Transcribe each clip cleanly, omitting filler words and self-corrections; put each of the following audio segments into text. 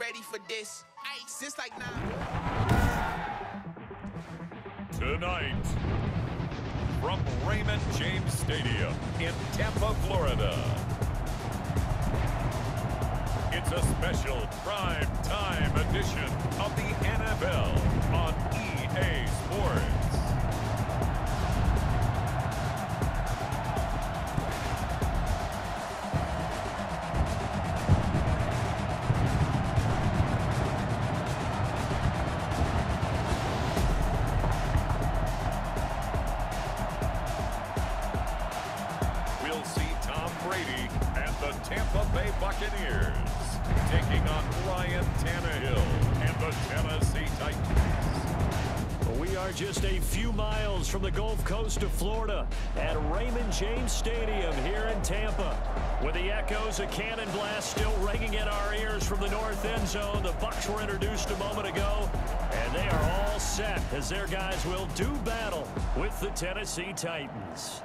ready for this. Ice, it's like nah. Tonight, from Raymond James Stadium in Tampa, Florida, it's a special prime time edition of the NFL on EA Sports. We'll see Tom Brady and the Tampa Bay Buccaneers taking on Ryan Tannehill and the Tennessee Titans. We are just a few miles from the Gulf Coast of Florida at Raymond James Stadium here in Tampa. With the echoes of cannon blast still ringing in our ears from the north end zone, the Bucs were introduced a moment ago, and they are all set as their guys will do battle with the Tennessee Titans.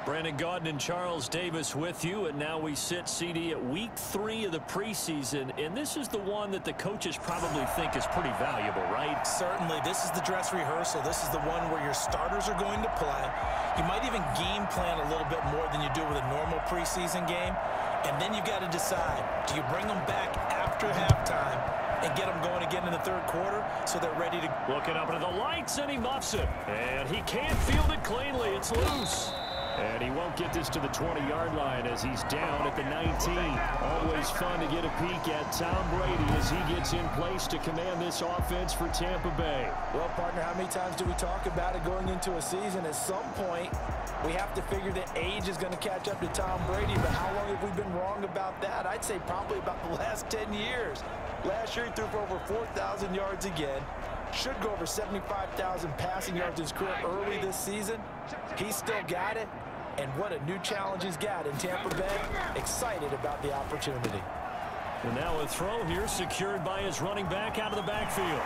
Brandon Gaudin and Charles Davis with you, and now we sit, CD, at week 3 of the preseason, and this is the one that the coaches probably think is pretty valuable, right? Certainly. This is the dress rehearsal. This is the one where your starters are going to play. You might even game plan a little bit more than you do with a normal preseason game, and then you got to decide, do you bring them back after halftime and get them going again in the third quarter so they're ready to... Looking up into the lights, and he muffs it, and he can't field it cleanly. It's loose. And he won't get this to the 20-yard line as he's down at the 19. Always fun to get a peek at Tom Brady as he gets in place to command this offense for Tampa Bay. Well, partner, how many times do we talk about it going into a season? At some point, we have to figure that age is going to catch up to Tom Brady. But how long have we been wrong about that? I'd say probably about the last 10 years. Last year, he threw for over 4,000 yards again. Should go over 75,000 passing yards in his career early this season. He's still got it. And what a new challenge he's got in Tampa Bay. Excited about the opportunity. And now a throw here secured by his running back out of the backfield.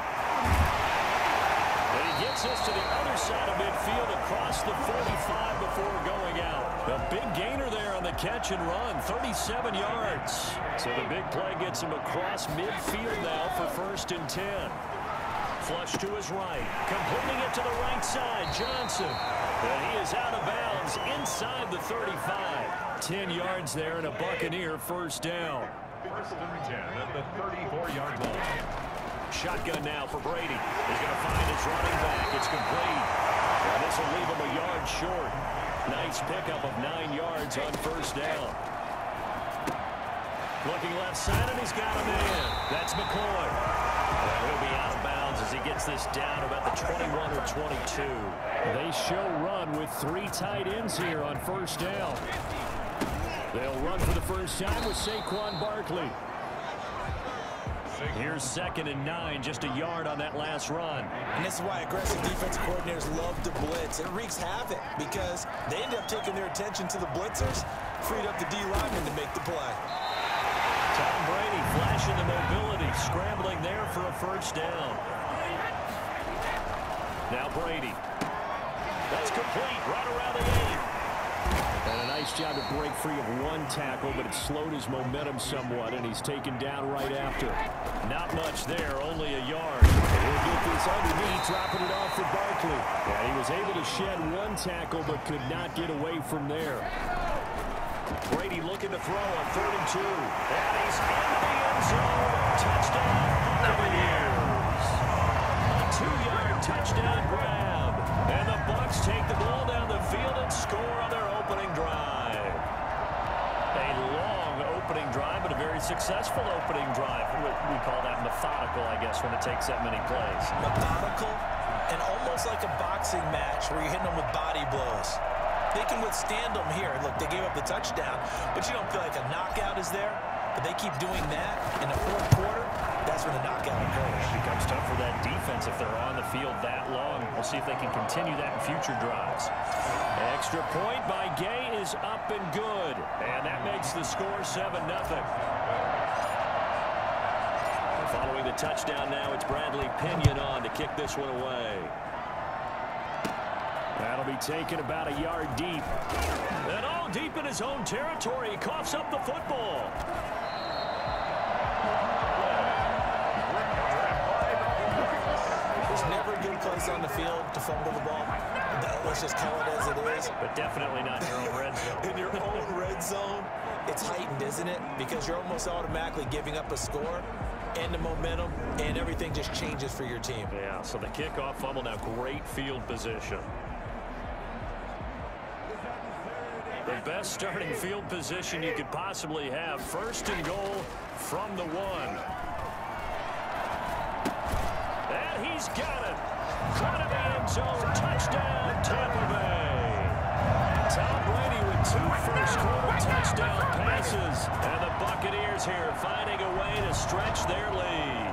And he gets us to the other side of midfield across the 45 before going out. A big gainer there on the catch and run, 37 yards. So the big play gets him across midfield now for 1st and 10. Flush to his right, completing it to the right side, Johnson. And he is out of bounds inside the 35. 10 yards there and a Buccaneer first down. 1st and 10 at the 34-yard line. Shotgun now for Brady. He's going to find his running back. It's complete. And this will leave him a yard short. Nice pickup of 9 yards on 1st down. Looking left side, and he's got him in. That's McCoy. And he'll be out of bounds as he gets this down about the 21 or 22. They show run with 3 tight ends here on 1st down. They'll run for the first time with Saquon Barkley. Here's 2nd and 9, just a yard on that last run. And this is why aggressive defensive coordinators love to blitz. It wreaks havoc because they end up taking their attention to the blitzers, freed up the D lineman to make the play. Tom Brady flashing the mobility, scrambling there for a first down. Now Brady. That's complete, right around the 8. And a nice job to break free of 1 tackle, but it slowed his momentum somewhat, and he's taken down right after. Not much there, only a yard. He'll get this underneath, dropping it off for Barkley. And he was able to shed 1 tackle, but could not get away from there. Brady looking to throw on 3rd and 2. And he's into the end zone. Touchdown, Buccaneers. A 2-yard touchdown grab. And the Bucs take the ball down the field and score on their opening drive. A long opening drive, but a very successful opening drive. We call that methodical, I guess, when it takes that many plays. Methodical and almost like a boxing match where you're hitting them with body blows. They can withstand them here. Look, they gave up the touchdown, but you don't feel like a knockout is there. But they keep doing that in the 4th quarter. That's when the knockout occurs. It becomes tough for that defense if they're on the field that long. We'll see if they can continue that in future drives. Extra point by Gay is up and good. And that makes the score 7-0. Following the touchdown now, it's Bradley Pinion on to kick this one away. That'll be taken about a yard deep. And all deep in his own territory. He coughs up the football. There's never a good place on the field to fumble the ball. Let's just call it as it is. But definitely not in your own red zone. In your own red zone, it's heightened, isn't it? Because you're almost automatically giving up a score and the momentum, and everything just changes for your team. Yeah, so the kickoff fumble, now great field position. The best starting field position you could possibly have. First and goal from the 1. And he's got it. Caught in the end zone. Touchdown, Tampa Bay. Tom Brady with 2 first-quarter touchdown passes. And the Buccaneers here finding a way to stretch their lead.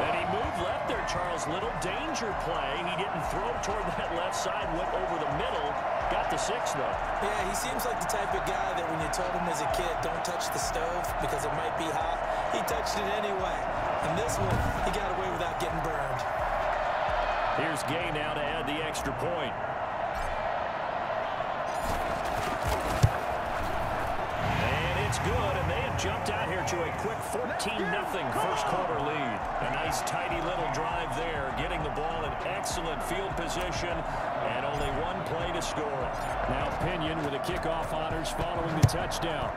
And he moved left there, Charles. Little danger play. He didn't throw toward that left side, went over the middle. Got the 6, though. Yeah, he seems like the type of guy that when you told him as a kid, don't touch the stove because it might be hot, he touched it anyway. And this one, he got away without getting burned. Here's Gay now to add the extra point. And it's good, and they have jumped out here to a quick 14-0 first-quarter lead. A nice, tidy little drive there, getting the ball in excellent field position, and only 1 play to score. Now Pinion with the kickoff honors following the touchdown.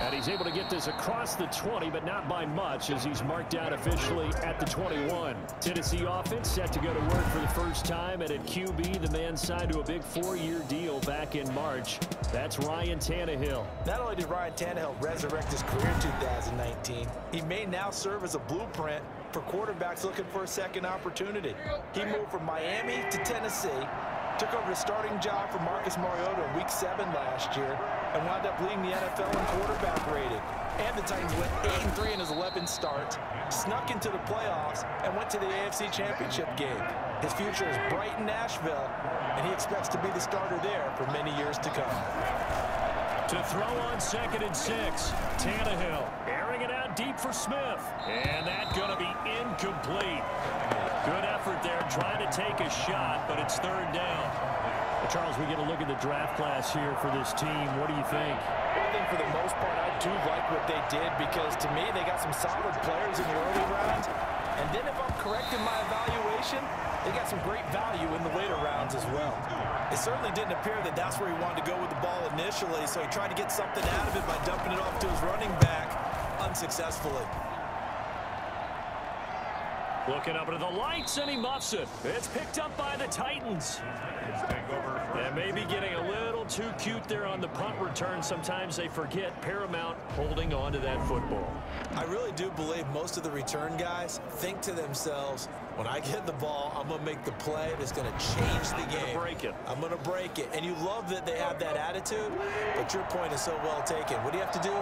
And he's able to get this across the 20, but not by much, as he's marked out officially at the 21. Tennessee offense set to go to work for the first time, and at QB, the man signed to a big 4-year deal back in March. That's Ryan Tannehill. Not only did Ryan Tannehill resurrect his career in 2019, he may now serve as a blueprint for quarterbacks looking for a second opportunity. He moved from Miami to Tennessee, took over the starting job for Marcus Mariota in Week 7 last year, and wound up leading the NFL in quarterback rating. And the Titans went 8-3 in his 11 starts, snuck into the playoffs, and went to the AFC Championship game. His future is bright in Nashville, and he expects to be the starter there for many years to come. To throw on 2nd and 6, Tannehill airing it out deep for Smith. And that's going to be incomplete. Good effort there trying to take a shot, but it's 3rd down. Well, Charles, we get a look at the draft class here for this team. What do you think? I think for the most part, I do like what they did because, to me, they got some solid players in the early rounds. And then if I'm correct in my evaluation, they got some great value in the later rounds as well. It certainly didn't appear that that's where he wanted to go with the ball initially, so he tried to get something out of it by dumping it off to his running back unsuccessfully. Looking up into the lights, and he muffs it. It's picked up by the Titans. And maybe getting a little too cute there on the punt return. Sometimes they forget Paramount holding on to that football. I really do believe most of the return guys think to themselves, when I get the ball, I'm going to make the play that's going to change the game. I'm going to break it. And you love that they have that attitude, but your point is so well taken. What do you have to do?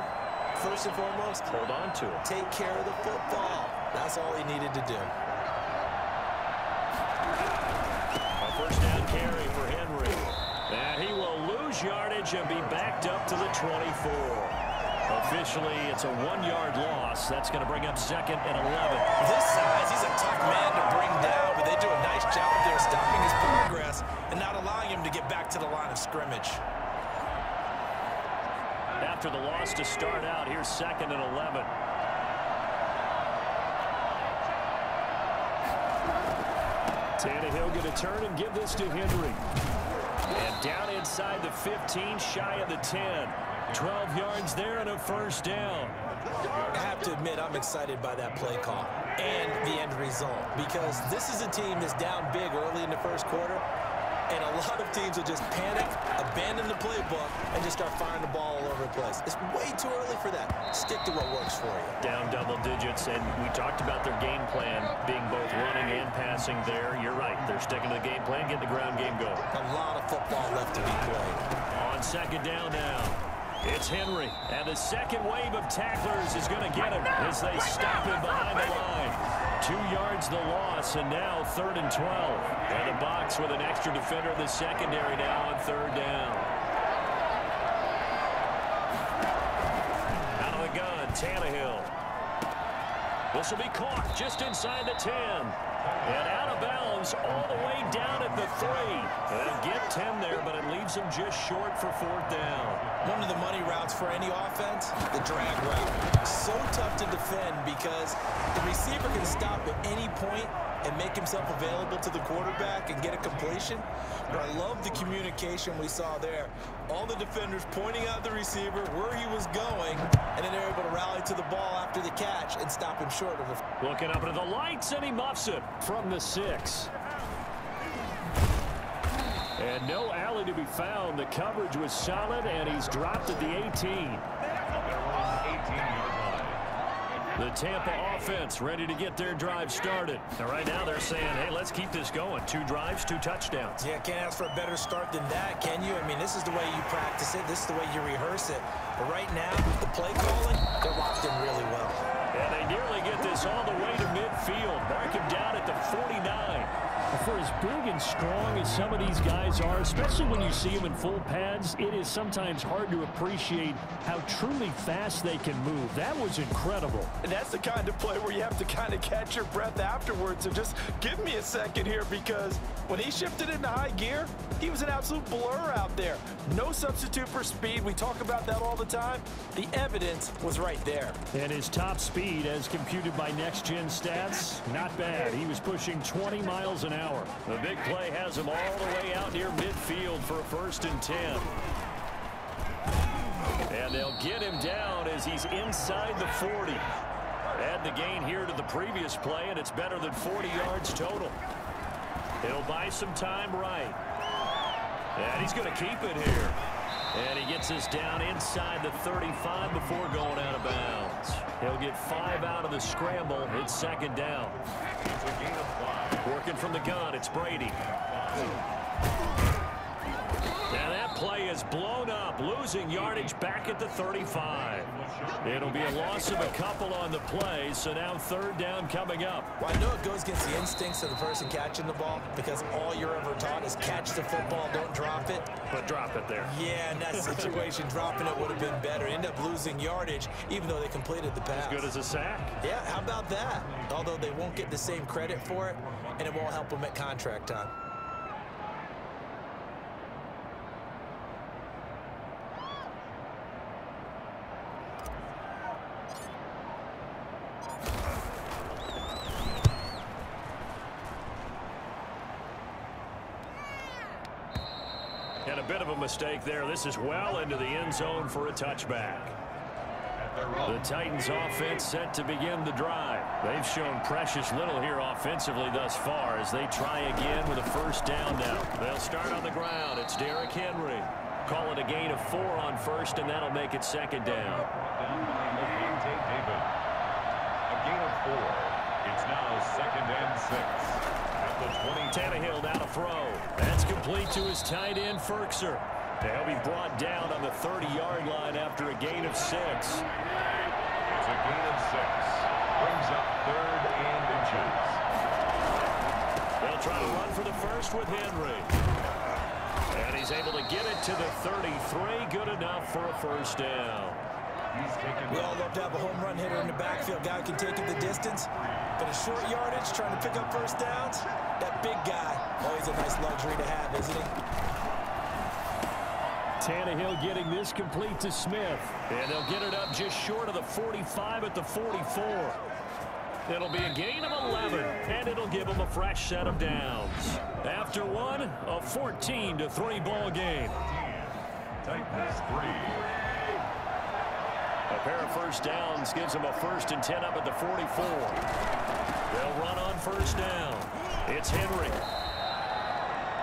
First and foremost, hold on to it. Take care of the football. That's all he needed to do. A first down carry for Henry. And he will lose yardage and be backed up to the 24. Officially, it's a 1-yard loss. That's going to bring up 2nd and 11. This size, he's a tough man to bring down, but they do a nice job there stopping his progress and not allowing him to get back to the line of scrimmage. After the loss to start out, here's 2nd and 11. Tannehill going to turn and give this to Henry. And down inside the 15, shy of the 10. 12 yards there and a first down. I have to admit, I'm excited by that play call and the end result, because this is a team that's down big early in the first quarter, and a lot of teams will just panic, abandon the playbook, and just start firing the ball all over the place. It's way too early for that. Stick to what works for you. Down double digits, and we talked about their game plan being both running and passing there. You're right. They're sticking to the game plan, getting the ground game going. A lot of football left to be played. On 2nd down now. It's Henry, and the second wave of tacklers is going to get him as they stop him behind the line. 2 yards the loss, and now 3rd and 12. And the box with an extra defender in the secondary now on 3rd down. Out of the gun, Tannehill. This will be caught just inside the 10. And out of bounds all the way down at the 3. They'll get 10 there, but it leaves them just short for 4th down. One of the money routes for any offense, the drag route. So tough to defend because the receiver can stop at any point and make himself available to the quarterback and get a completion. But I love the communication we saw there. All the defenders pointing out the receiver, where he was going, and then they're able to rally to the ball after the catch and stop him short of the... Looking up into the lights, and he muffs it from the 6. And no alley to be found. The coverage was solid, and he's dropped at the 18. The Tampa offense ready to get their drive started. And right now they're saying, hey, let's keep this going. 2 drives, 2 touchdowns. Yeah, can't ask for a better start than that, can you? I mean, this is the way you practice it. This is the way you rehearse it. But right now, the play calling, they're locked in really well. And they nearly get this all the way to midfield. Mark him down at the 49. For as big and strong as some of these guys are, especially when you see them in full pads, it is sometimes hard to appreciate how truly fast they can move. That was incredible. And that's the kind of play where you have to kind of catch your breath afterwards. And just give me a second here, because when he shifted into high gear, he was an absolute blur out there. No substitute for speed. We talk about that all the time. The evidence was right there. And his top speed, as computed by Next Gen Stats, not bad. He was pushing 20 miles an hour. The big play has him all the way out near midfield for a 1st and 10. And they'll get him down as he's inside the 40. Add the gain here to the previous play, and it's better than 40 yards total. He'll buy some time right. And he's going to keep it here. And he gets us down inside the 35 before going out of bounds. He'll get 5 out of the scramble. It's 2nd down. It's a gain of 5. Working from the gun, it's Brady. Now that play is blown up, losing yardage back at the 35. It'll be a loss of a couple on the play, so now 3rd down coming up. Well, I know it goes against the instincts of the person catching the ball, because all you're ever taught is catch the football, don't drop it. But drop it there. Yeah, in that situation, dropping it would have been better. End up losing yardage, even though they completed the pass. As good as a sack. Yeah, how about that? Although they won't get the same credit for it, and it won't help them at contract time. And a bit of a mistake there. This is well into the end zone for a touchback. The Titans offense set to begin the drive. They've shown precious little here offensively thus far as they try again with a 1st down now. They'll start on the ground. It's Derrick Henry. Call it a gain of 4 on 1st, and that'll make it 2nd down. A gain of 4. It's now 2nd and 6. At the 20. Tannehill down to throw. That's complete to his tight end, Ferkser. They'll be brought down on the 30-yard line after a gain of 6. It's a gain of 6. Brings up 3rd and inches. They'll try to run for the 1st with Henry. And he's able to get it to the 33. Good enough for a 1st down. We all love to have a home run hitter in the backfield. Guy can take it the distance. But a short yardage, trying to pick up 1st downs, that big guy, always a nice luxury to have, isn't he? Tannehill getting this complete to Smith. And they'll get it up just short of the 45 at the 44. It'll be a gain of 11, and it'll give them a fresh set of downs. After one, a 14-3 ball game. Titans 3. A pair of 1st downs gives them a 1st and 10 up at the 44. They'll run on 1st down. It's Henry.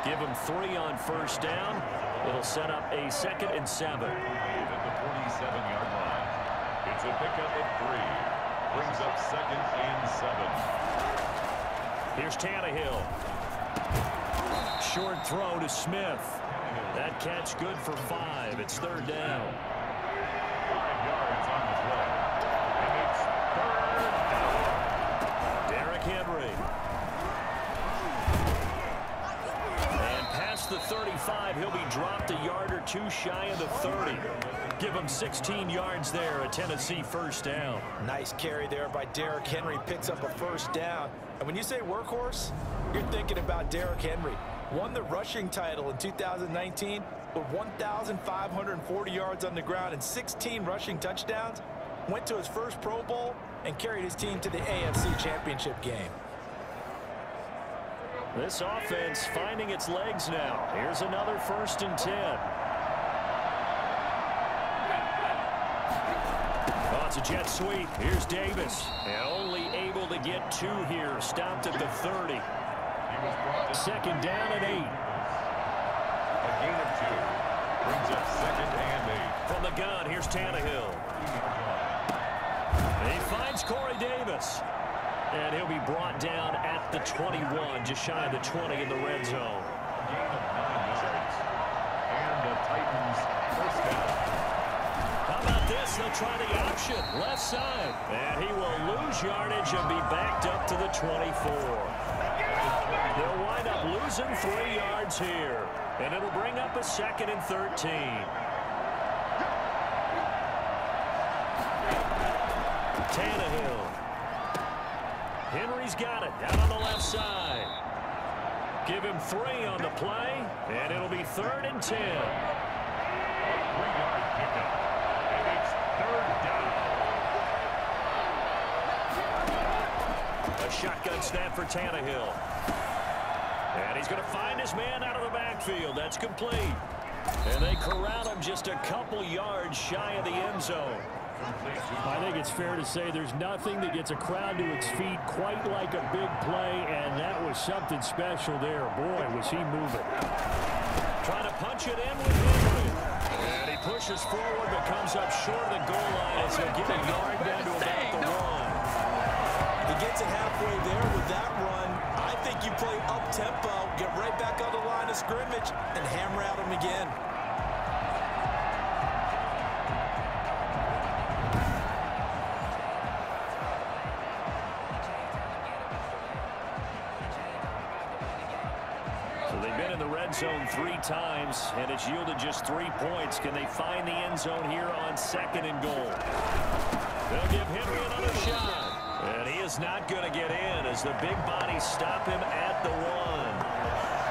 Give them 3 on 1st down. It'll set up a 2nd and 7. At the 47-yard line. It's a pickup of 3. Brings up 2nd and 7. Here's Tannehill. Short throw to Smith. That catch good for 5. It's 3rd down. 5 yards on the play. And it's 3rd down. Derrick Henry. And past the 35. 5, he'll be dropped a yard or two shy of the 30. Give him 16 yards there, a Tennessee first down. Nice carry there by Derrick Henry. Picks up a first down. And when you say workhorse, you're thinking about Derrick Henry. Won the rushing title in 2019 with 1,540 yards on the ground and 16 rushing touchdowns. Went to his first Pro Bowl and carried his team to the AFC Championship game. This offense finding its legs now. Here's another 1st and 10. Oh, it's a jet sweep. Here's Davis. And only able to get 2 here. Stopped at the 30. 2nd down and 8. A gain of 2. Brings up 2nd and 8. From the gun, here's Tannehill. He finds Corey Davis. And he'll be brought down at the 21, just shy of the 20 in the red zone. Gain of 9 yards. And the Titans first down. How about this? They'll try the option, left side. And he will lose yardage and be backed up to the 24. They'll wind up losing 3 yards here. And it'll bring up a 2nd and 13. Tannehill. Henry's got it down on the left side. Give him 3 on the play, and it'll be 3rd and 10. A 3-yard pickup. And it's 3rd down. A shotgun snap for Tannehill. And he's going to find his man out of the backfield. That's complete. And they corral him just a couple yards shy of the end zone. I think it's fair to say there's nothing that gets a crowd to its feet quite like a big play, and that was something special there. Boy, was he moving. Trying to punch it in with Henry. And he pushes forward but comes up short of the goal line as he'll get a yard down to about the 1. He gets it halfway there with that run. I think you play up-tempo, get right back on the line of scrimmage, and hammer at him again. Zone 3 times, and it's yielded just 3 points. Can they find the end zone here on 2nd and goal? They'll give Henry another shot, and he is not going to get in as the big bodies stop him at the 1.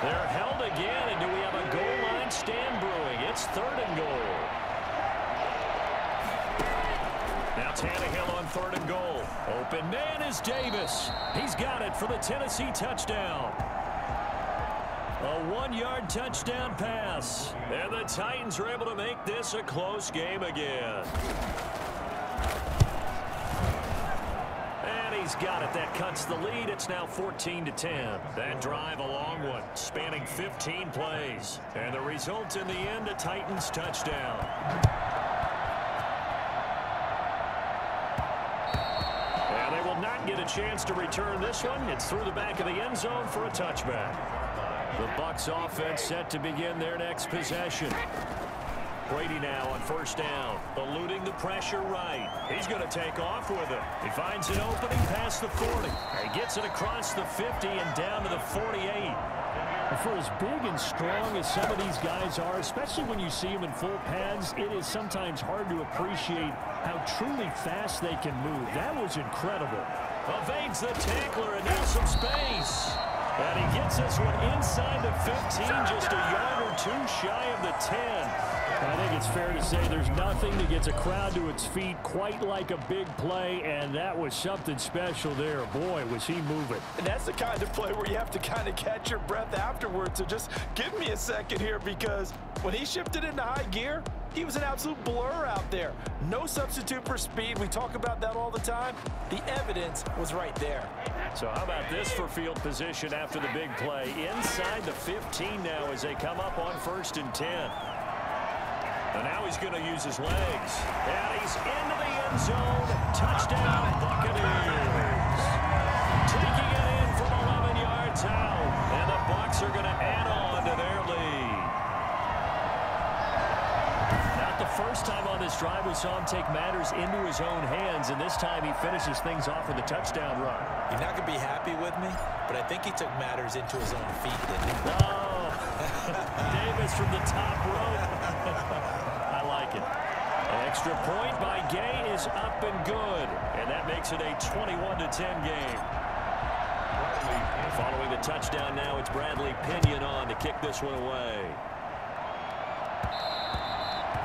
They're held again, and do we have a goal line stand brewing? It's 3rd and goal. Now Tannehill on 3rd and goal. Open man is Davis. He's got it for the Tennessee touchdown. A 1-yard touchdown pass. And the Titans are able to make this a close game again. And he's got it. That cuts the lead. It's now 14-10. That drive a long one, spanning 15 plays. And the result in the end, a Titans touchdown. And they will not get a chance to return this one. It's through the back of the end zone for a touchback. The Bucs offense set to begin their next possession. Brady now on 1st down, eluding the pressure right. He's going to take off with it. He finds an opening past the 40. He gets it across the 50 and down to the 48. For as big and strong as some of these guys are, especially when you see them in full pads, it is sometimes hard to appreciate how truly fast they can move. That was incredible. Evades the tackler and now some space. And he gets this one inside the 15, just a yard or 2 shy of the 10. I think it's fair to say there's nothing that gets a crowd to its feet quite like a big play, and that was something special there. Boy, was he moving. And that's the kind of play where you have to kind of catch your breath afterwards. So just give me a second here, because when he shifted into high gear, he was an absolute blur out there. No substitute for speed. We talk about that all the time. The evidence was right there. So how about this for field position after the big play? Inside the 15 now as they come up on 1st and 10. And now he's going to use his legs. And he's into the end zone. Touchdown, Buccaneers. Taking it in from 11 yards out. And the Bucs are going to add on to their lead. Not the first time on this drive we saw him take matters into his own hands, and this time he finishes things off with a touchdown run. You're not going to be happy with me, but I think he took matters into his own feet, didn't he? Oh, Davis from the top rope. I like it. An extra point by Gay is up and good. And that makes it a 21-10 game. Following the touchdown now, it's Bradley Pinion on to kick this one away.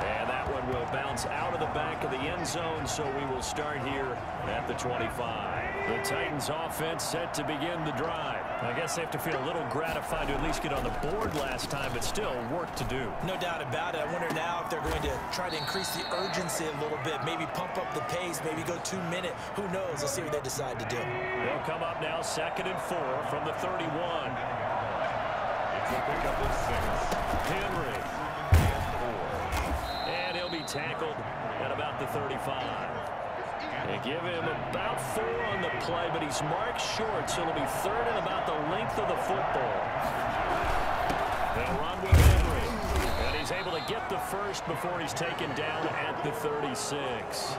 And that one will bounce out of the back of the end zone, so we will start here at the 25. The Titans offense set to begin the drive. I guess they have to feel a little gratified to at least get on the board last time, but still work to do. No doubt about it. I wonder now if they're going to try to increase the urgency a little bit, maybe pump up the pace, maybe go 2 minute. Who knows? Let's see what they decide to do. They'll come up now 2nd and 4 from the 31. It's a pickup of 6. Henry. And he'll be tackled at about the 35. They give him about 4 on the play, but he's marked short, so it'll be 3rd and about the length of the football. They'll run with Henry, and he's able to get the first before he's taken down at the 36.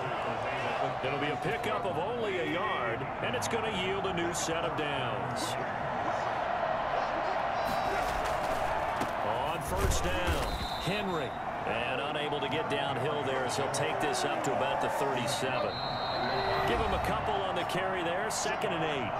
It'll be a pickup of only a yard, and it's going to yield a new set of downs. On 1st down, Henry. And unable to get downhill there as he'll take this up to about the 37. Give him a couple on the carry there, 2nd and 8.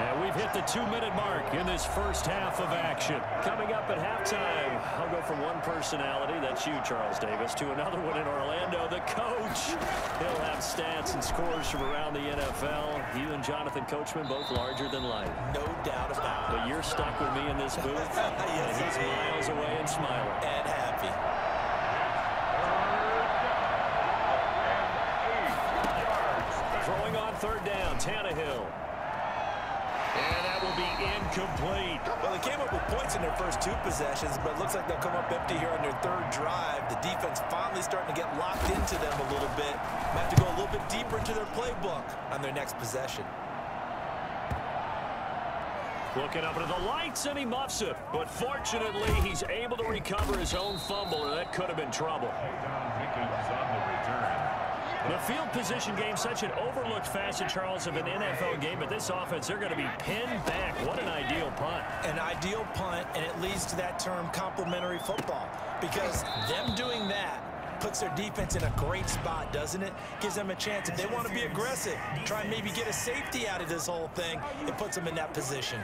And we've hit the 2-minute mark in this first half of action. Coming up at halftime, I'll go from one personality, that's you, Charles Davis, to another one in Orlando, the coach. He'll have stats and scores from around the NFL. You and Jonathan Coachman both larger than life. No doubt about it. But you're stuck with me in this booth. Yes, and he's miles away and smiling. And happy. Throwing on 3rd down, Tannehill. And that will be incomplete. Well, they came up with points in their first 2 possessions, but it looks like they'll come up empty here on their 3rd drive. The defense finally starting to get locked into them a little bit. Might have to go a little bit deeper into their playbook on their next possession. Looking up into the lights, and he muffs it. But fortunately, he's able to recover his own fumble, and that could have been trouble. The field position game, such an overlooked facet, Charles, of an NFL game, but this offense, they're going to be pinned back. What an ideal punt. An ideal punt, and it leads to that term complementary football, because them doing that puts their defense in a great spot, doesn't it? Gives them a chance. If they want to be aggressive, try and maybe get a safety out of this whole thing, it puts them in that position.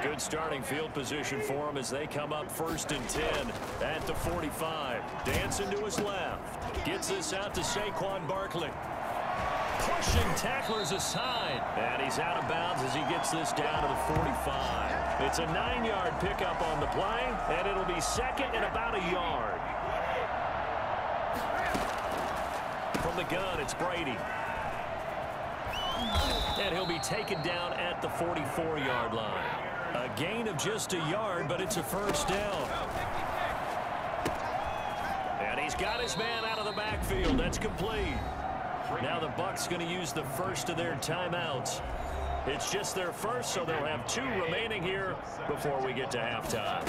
Good starting field position for them as they come up 1st and 10 at the 45. Dancing to his left. Gets this out to Saquon Barkley. Pushing tacklers aside. And he's out of bounds as he gets this down to the 45. It's a 9-yard pickup on the play, and it'll be 2nd and about a yard. From the gun, it's Brady. And he'll be taken down at the 44-yard line. A gain of just a yard, but it's a 1st down. And he's got his man out of the backfield. That's complete. Now the Bucs going to use the first of their timeouts. It's just their first, so they'll have 2 remaining here before we get to halftime.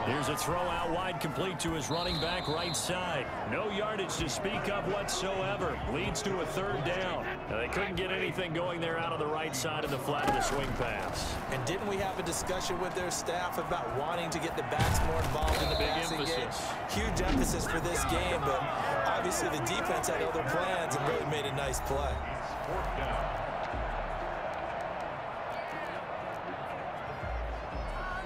Here's a throw out wide, complete to his running back right side. No yardage to speak of whatsoever. Leads to a 3rd down. Now, they couldn't get anything going there out of the right side of the flat of the swing pass. And didn't we have a discussion with their staff about wanting to get the backs more involved in the passing game? Huge emphasis for this game, but obviously the defense had other plans and really made a nice play.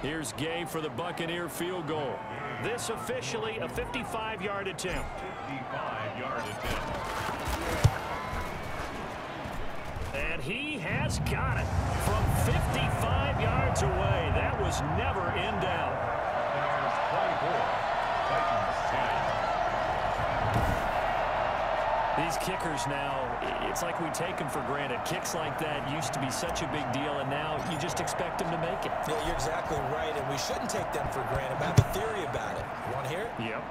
Here's Gay for the Buccaneer field goal. This officially a 55-yard attempt. 55-yard attempt. And he has got it from 55 yards away. That was never in doubt. These kickers now, it's like we take them for granted. Kicks like that used to be such a big deal, and now you just expect them to make it. Yeah, you're exactly right, and we shouldn't take them for granted. But I have a theory about it. You want to hear it? Yep.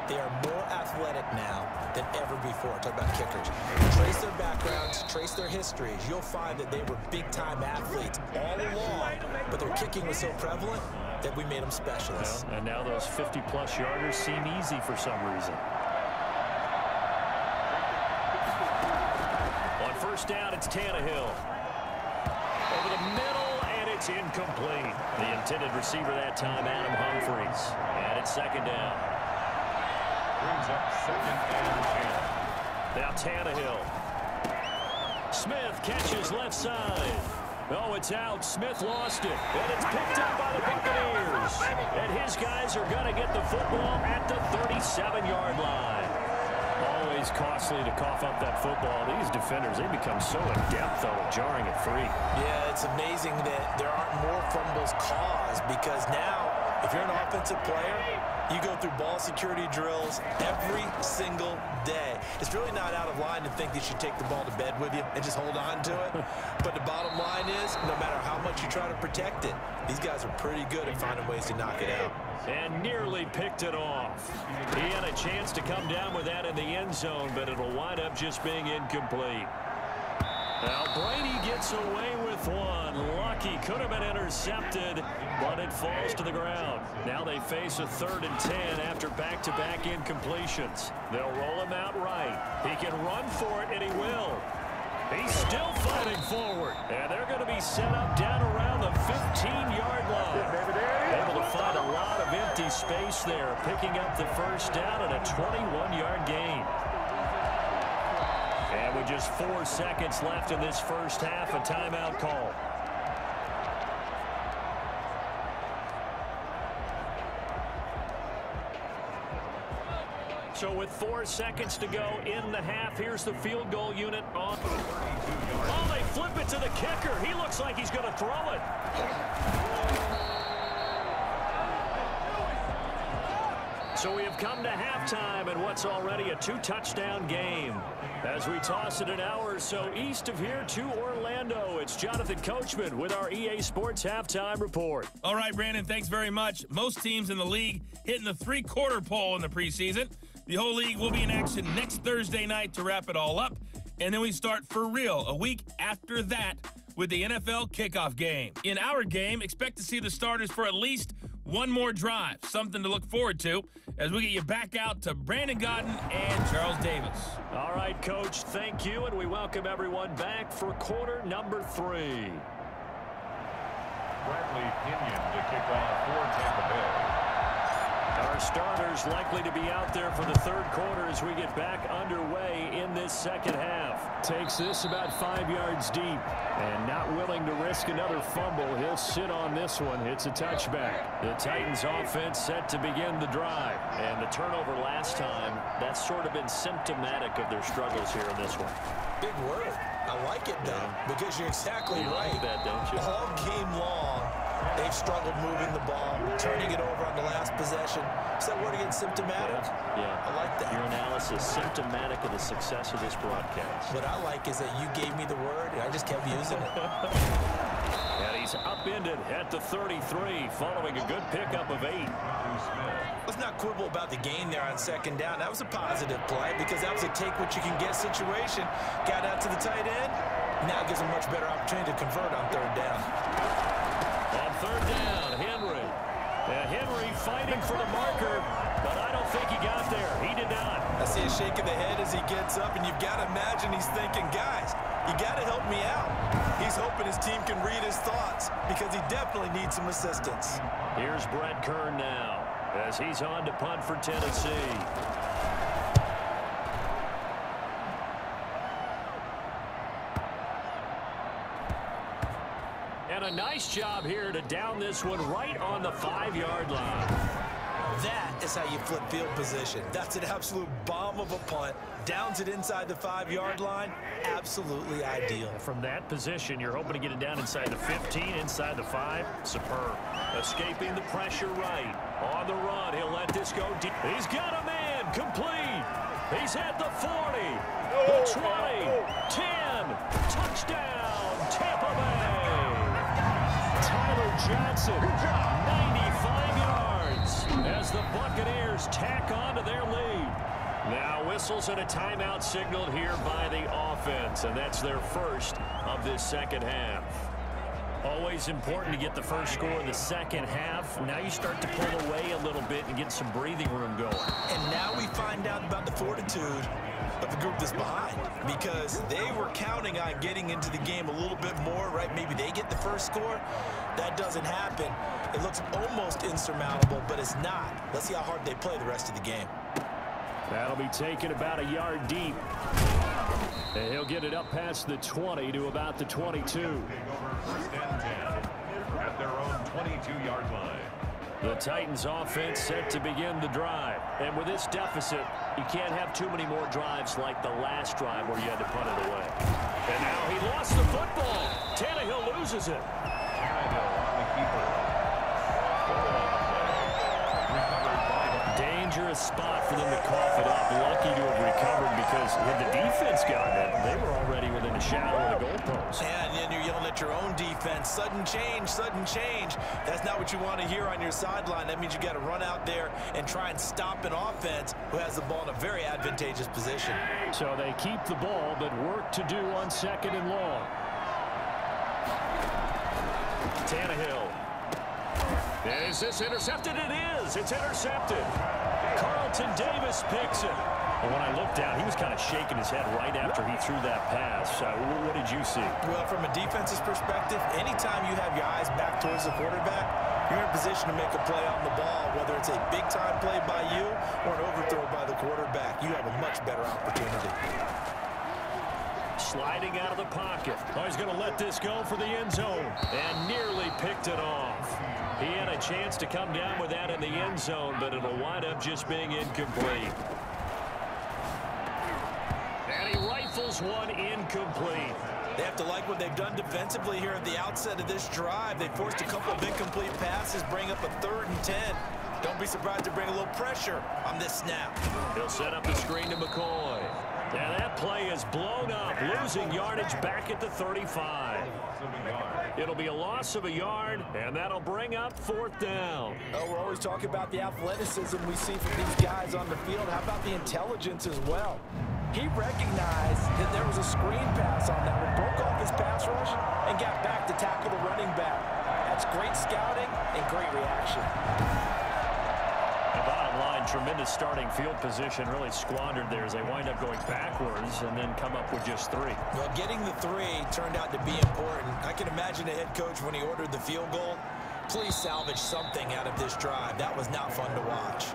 They are more athletic now than ever before. Talk about kickers. Trace their backgrounds, trace their histories. You'll find that they were big-time athletes all along, but their kicking was so prevalent that we made them specialists. Well, and now those 50-plus yarders seem easy for some reason. On 1st down, it's Tannehill. Over the middle, and It's incomplete. The intended receiver that time, Adam Humphries. And it's second down. Brings up second and 10. Now Tannehill. Smith catches left side. Oh, it's out. Smith lost it. And it's picked up by the Buccaneers. And his guys are going to get the football at the 37-yard line. Always costly to cough up that football. These defenders, they become so adept, though, at jarring it free. Yeah, it's amazing that there aren't more fumbles caused because now, if you're an offensive player, you go through ball security drills every single day. It's really not out of line to think that you take the ball to bed with you and just hold on to it. But the bottom line is, no matter how much you try to protect it, these guys are pretty good at finding ways to knock it out. And nearly picked it off. He had a chance to come down with that in the end zone, but it'll wind up just being incomplete. Now Brady gets away with one. Lucky, could have been intercepted, but it falls to the ground. Now they face a 3rd and 10 after back-to-back incompletions. They'll roll him out right. He can run for it, and he will. He's still fighting forward, and they're going to be set up down around the 15-yard line. Able to find a lot of empty space there, picking up the first down and a 21-yard gain. And with just 4 seconds left in this first half, a timeout call. So with 4 seconds to go in the half, here's the field goal unit on. Oh, they flip it to the kicker. He looks like he's going to throw it. So we have come to halftime in what's already a 2-touchdown game. As we toss it an hour or so east of here to Orlando, it's Jonathan Coachman with our EA Sports Halftime Report. All right, Brandon, thanks very much. Most teams in the league hitting the 3-quarter pole in the preseason. The whole league will be in action next Thursday night to wrap it all up. And then we start for real a week after that with the NFL kickoff game. In our game, expect to see the starters for at least one more drive, something to look forward to as we get you back out to Brandon Godden and Charles Davis. All right, Coach, thank you, and we welcome everyone back for quarter number 3. Bradley Pinion to kick off for Tampa Bay. Our starters likely to be out there for the 3rd quarter as we get back underway in this second half. Takes this about 5 yards deep, and not willing to risk another fumble. He'll sit on this one. It's a touchback. The Titans offense set to begin the drive. And the turnover last time, that's sort of been symptomatic of their struggles here in this one. Big word. I like it, though, because you're exactly right. Like that, don't you? All game long, they've struggled moving the ball, turning it over on the last possession. Is that word again, symptomatic? Yeah. I like that. Your analysis, symptomatic of the success of this broadcast. What I like is that you gave me the word, and I just kept using it. And he's upended at the 33, following a good pickup of 8. Let's not quibble about the gain there on second down. That was a positive play because that was a take-what-you-can-get situation. Got out to the tight end. Now gives him a much better opportunity to convert on 3rd down. On 3rd down, Henry. Henry fighting for the marker, but I don't think he got there. He did not. I see a shake of the head as he gets up, and you've got to imagine he's thinking, guys, you got to help me out. He's hoping his team can read his thoughts because he definitely needs some assistance. Here's Brett Kern now as he's on to punt for Tennessee. And a nice job here to down this one right on the 5-yard line. That is how you flip field position. That's an absolute bomb of a punt. Downs it inside the 5-yard line. Absolutely ideal. From that position, you're hoping to get it down inside the 15, inside the 5. Superb. Escaping the pressure right. On the run, he'll let this go deep. He's got a man. Complete. He's at the 40, the 20, 10. Touchdown, Tampa Bay. Tyler Johnson, 95 yards as the Buccaneers tack on to their lead. Now whistles and a timeout signaled here by the offense, and that's their first of this second half. Always important to get the first score in the second half. Now you start to pull away a little bit and get some breathing room going. And now we find out about the fortitude of the group that's behind, because they were counting on getting into the game a little bit more, right? Maybe they get the first score. That doesn't happen. It looks almost insurmountable, but it's not. Let's see how hard they play the rest of the game. That'll be taken about a yard deep. And he'll get it up past the 20 to about the 22. First and 10 at their own 22-yard line. The Titans offense set to begin the drive. And with this deficit, you can't have too many more drives like the last drive where you had to punt it away. And now he lost the football. Tannehill loses it. Tannehill on the keeper. Dangerous spot for them to cough it up. Lucky to have recovered, because when the defense got it, they were already within a shadow of the goalpost. And then you're yelling at your own defense. Sudden change, sudden change. That's not what you want to hear on your sideline. That means you got to run out there and try and stop an offense who has the ball in a very advantageous position. So they keep the ball, but work to do on 2nd and long. Tannehill. Is this intercepted? It is. It's intercepted. Carlton Davis picks it. And when I looked down, he was kind of shaking his head right after he threw that pass. What did you see? Well, from a defense's perspective, anytime you have your eyes back towards the quarterback, you're in position to make a play on the ball, whether it's a big-time play by you or an overthrow by the quarterback. You have a much better opportunity. Sliding out of the pocket. Oh, he's going to let this go for the end zone. And nearly picked it off. He had a chance to come down with that in the end zone, but it'll wind up just being incomplete. And he rifles one incomplete. They have to like what they've done defensively here at the outset of this drive. They forced a couple of incomplete passes, bring up a 3rd and 10. Don't be surprised to bring a little pressure on this snap. He'll set up the screen to McCoy. Yeah, that play is blown up, losing yardage back at the 35. It'll be a loss of a yard, and that'll bring up 4th down. Oh, we're always talking about the athleticism we see from these guys on the field. How about the intelligence as well? He recognized that there was a screen pass on that one, broke off his pass rush, and got back to tackle the running back. That's great scouting and great reaction. The bottom line, tremendous starting field position, really squandered there as they wind up going backwards and then come up with just 3. Well, getting the 3 turned out to be important. I can imagine the head coach when he ordered the field goal. Please salvage something out of this drive. That was not fun to watch.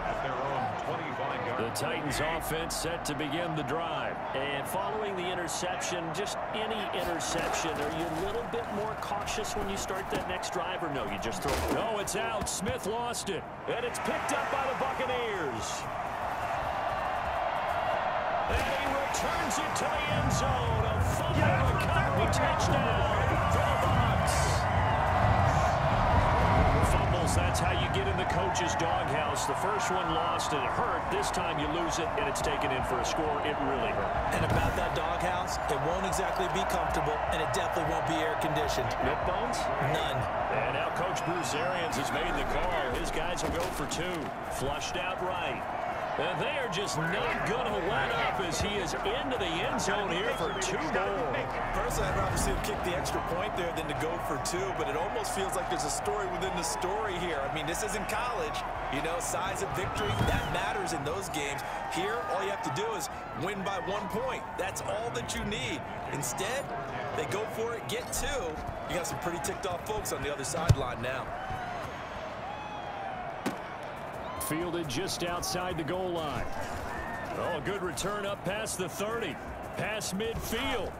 At their own 25-yard. The Titans offense set to begin the drive. And following the interception, just any interception, are you a little bit more cautious when you start that next drive, or no, you just throw it? No, it's out. Smith lost it. And it's picked up by the Buccaneers. And he returns it to the end zone. A fumble recovery touchdown for the Bucs. Fumbles, that's how you get in the coach's doghouse. The first one lost and it hurt. This time you lose it and it's taken in for a score. It really hurt. And about that doghouse, it won't exactly be comfortable, and it definitely won't be air-conditioned. Neck bones? None. And now Coach Bruce Arians has made the call. His guys will go for 2. Flushed out right. And they are just not going to let up as he is into the end zone here for 2 more. Personally, I'd rather see him kick the extra point there than to go for 2, but it almost feels like there's a story within the story here. I mean, this isn't college. You know, size of victory, that matters in those games. Here, all you have to do is win by 1 point. That's all that you need. Instead, they go for it, get 2. You got some pretty ticked off folks on the other sideline now. Fielded just outside the goal line. Oh, a good return up past the 30. Past midfield.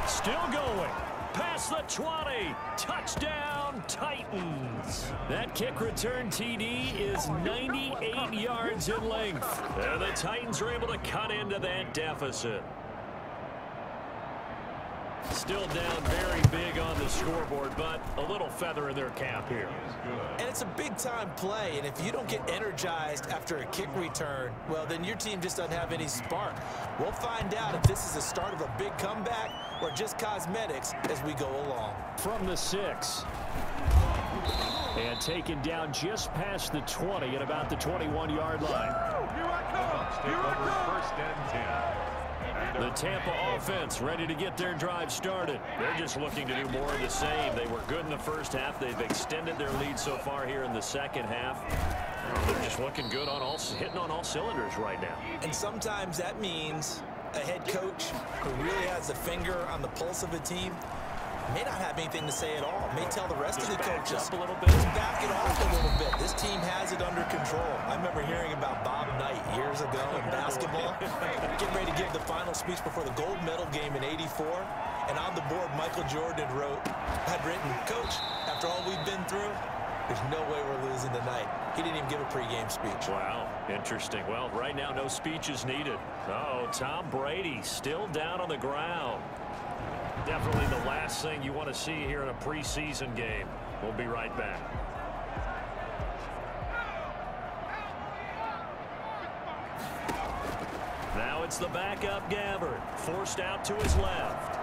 Still going. Past the 20. Touchdown, Titans. That kick return TD is 98 yards in length. And the Titans are able to cut into that deficit. Still down very big on the scoreboard, but a little feather in their cap here. And it's a big-time play, and if you don't get energized after a kick return, well, then your team just doesn't have any spark. We'll find out if this is the start of a big comeback or just cosmetics as we go along. From the 6. And taken down just past the 20 at about the 21-yard line. Bucs take over 1st and 10. The Tampa offense ready to get their drive started. They're just looking to do more of the same. They were good in the first half. They've extended their lead so far here in the second half. They're just looking good on hitting on all cylinders right now. And sometimes that means a head coach who really has a finger on the pulse of a team may not have anything to say at all. May tell the rest of the coaches, up a little bit. Just back it off a little bit. This team has it under control. I remember hearing about Bob Knight years ago in basketball, getting ready to give the final speech before the gold medal game in '84. And on the board, Michael Jordan had written, "Coach, after all we've been through, there's no way we're losing tonight." He didn't even give a pregame speech. Wow, interesting. Well, right now, no speech is needed. Oh, Tom Brady still down on the ground. Definitely the last thing you want to see here in a preseason game. We'll be right back. Now it's the backup Gabbard, forced out to his left.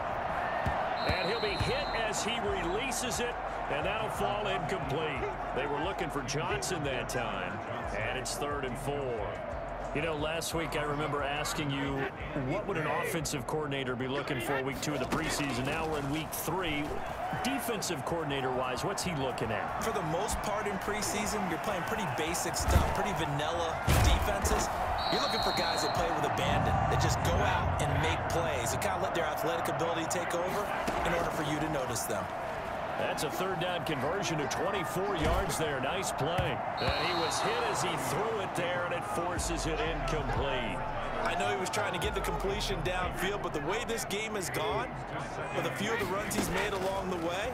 And he'll be hit as he releases it, and that'll fall incomplete. They were looking for Johnson that time, and it's 3rd and 4. You know, last week I remember asking you, what would an offensive coordinator be looking for week 2 of the preseason? Now we're in week 3. Defensive coordinator-wise, what's he looking at? For the most part in preseason, you're playing pretty basic stuff, pretty vanilla defenses. You're looking for guys that play with abandon, that just go out and make plays, and kind of let their athletic ability take over in order for you to notice them. That's a 3rd down conversion to 24 yards there. Nice play. And he was hit as he threw it there, and it forces it incomplete. I know he was trying to get the completion downfield, but the way this game has gone, with a few of the runs he's made along the way,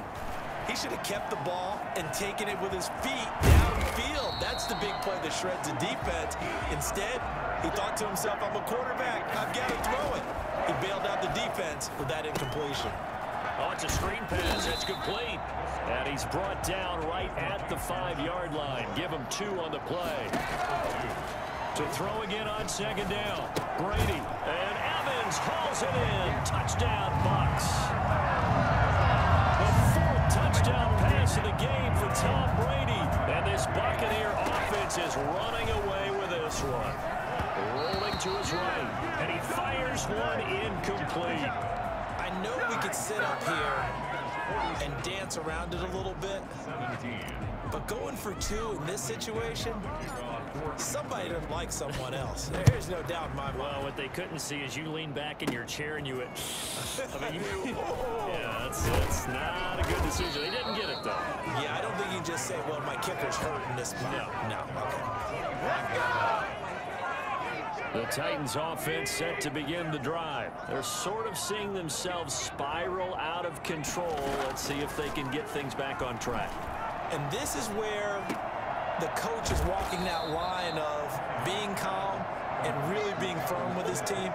he should have kept the ball and taken it with his feet downfield. That's the big play that shreds the defense. Instead, he thought to himself, I'm a quarterback, I've got to throw it. He bailed out the defense with that incompletion. Oh, it's a screen pass. It's complete. And he's brought down right at the 5-yard line. Give him 2 on the play. To throw again on 2nd down. Brady. And Evans hauls it in. Touchdown, Bucs. The 4th touchdown pass of the game for Tom Brady. And this Buccaneer offense is running away with this one. Rolling to his right. And he fires one incomplete. I know we could sit up here and dance around it a little bit, but going for 2 in this situation, somebody doesn't like someone else. There's no doubt in my mind. Well, what they couldn't see is you lean back in your chair and you went, I mean, yeah, that's not a good decision. They didn't get it, though. Yeah, I don't think you just say, well, my kicker's hurting this spot. No, okay. The Titans offense set to begin the drive. They're sort of seeing themselves spiral out of control. Let's see if they can get things back on track. And this is where the coach is walking that line of being calm and really being firm with his team.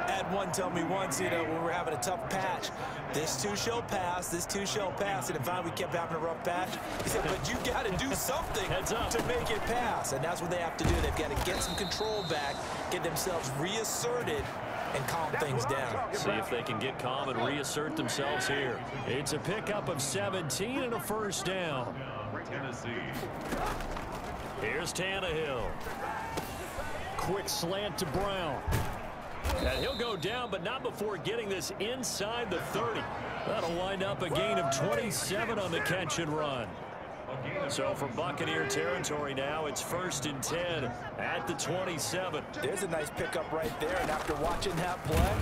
Had one tell me once, you know, when we were having a tough patch, this too shall pass, this too shall pass. And finally we kept having a rough patch. He said, but you got to do something to make it pass. And that's what they have to do. They've got to get some control back, get themselves reasserted, and calm things down. See if they can get calm and reassert themselves here. It's a pickup of 17 and a 1st down. Here's Tannehill. Quick slant to Brown. And he'll go down, but not before getting this inside the 30. That'll wind up a gain of 27 on the catch and run. So for Buccaneer territory now, it's 1st and 10 at the 27. There's a nice pickup right there, and after watching that play,